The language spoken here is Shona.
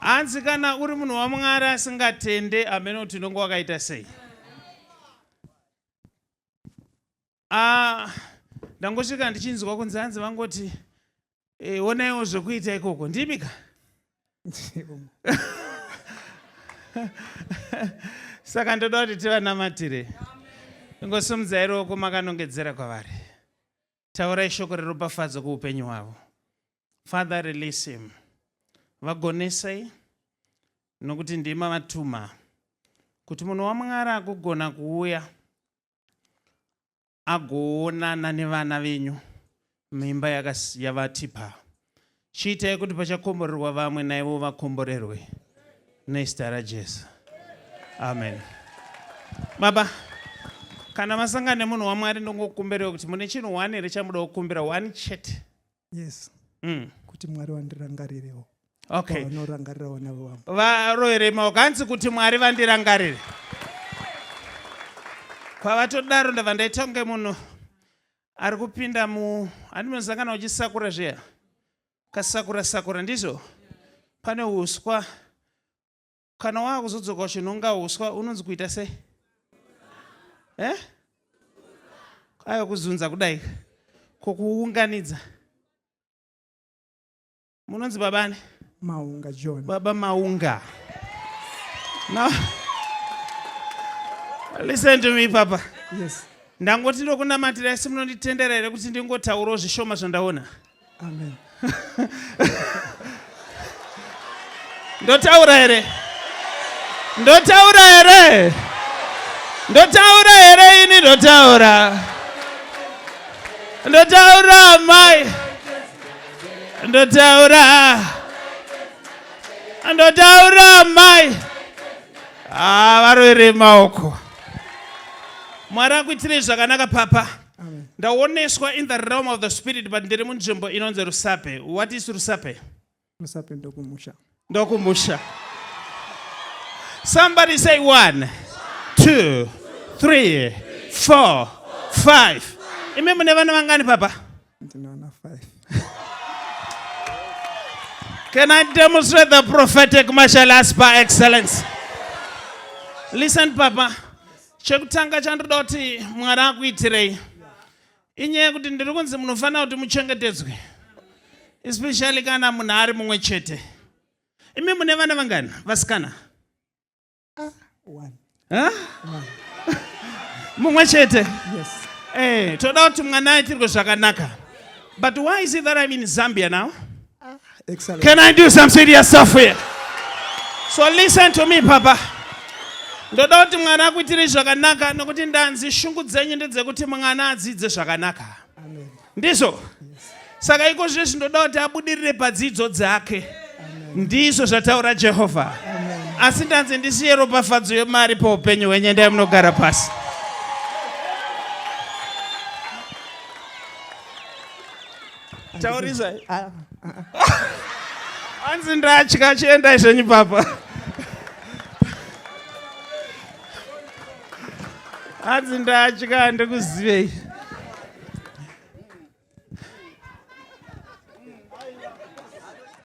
Hanzi kana uri munhu waMwari asingatende ameno kuti unenge wakaita sei. Ndangosvika ndichinzwa kunzi hanzi vangoti onaiwo zvekuita ikoko ndimika. Saka ndoda kuti tivanamatire. Ingosimudzai ruoko makanongedzera kwavari. Taurai shoko reropafadzo kuupenyu hwavo. Father, release him. Vagonesai nokuti ndima vatuma kuti munhu waMwari agogona kuuya agoonana nevana venyu muimba yavatipa. Chiitai kuti pachakomborerwa vamwe naivo vakomborerwe nezita raJesu. Amen. Baba, kana masangana nemunhu waMwari ndongokumbirewo kuti mune chinhu 1 here chamuda kukumbira 1 chete. Yes. Kuti Mwari vandirangarirewo. Okay. Vanorangarirawo navo vamwe. Varohere maoko hanzi kuti Mwari vandirangarire. Pavatodaro ndabva ndaita kunge munhu ari kupinda handinosangana uchisakura zviya. Kasakura ndizvo. Pane uswa. Kana wakuzodzoka uchinonga uswa unonzi kuita sei? Kwaiva kuzunza kudai. Kukuunganidza. Munonzi babani? Maunga John. Baba Maunga. Now, listen to me, Papa. Yes. Ndangoti ndokunamatira isi munonditendera here kuti ndingotaurawo zvishoma zvandaona. Amen. Ndotaura here. Ndotaura here. Ndotaura here ini ndotaura. Ndotaura mai. Ndotaura mai. Varoere maoko. Mwari akuitire zvakanaka Papa. Ndaoneswa in the realm of the spirit but ndiri munzvimbo inonzi Rusape. What is Rusape? Rusape ndokumusha. Ndokumusha. Somebody say 1, 2, 3, 4, 5. Imi mune vana vangani Papa? Ndinona 5. Can I demonstrate the prophetic martial arts by excellence? Listen, Papa. Chekutanga chandoda kuti Mwari akuitirei. Inyaya yekuti ndiri kunzi munofanira kuti muchengetedzwe. Especially kana munhu ari mumwe chete. Imi mune vana vangani? Vasikana? 1. Mumwe chete? Yes. Toda kuti mwana aitirwe zvakanaka. But why is it that I'm in Zambia now? Excellent. Can I do some serious stuff here? So listen to me, Papa. Ndoda kuti mwana akuitire zvakanaka nokuti ndanzi shungu dzenyu ndedzekuti mwana adzidze zvakanaka. Amen. Ndizvo? Saka iko zvese ndoda kuti abudirire padzidzo dzake. Ndizvo zvataura Jehovha. Asi ndanzi ndisiye ropafadzo yemari paupenyu hwenyu, endai munogara pasi. Taurisa. Hanzi ndatya chiendai zvenyu Papa. Hanzi ndatya ndikuzivei.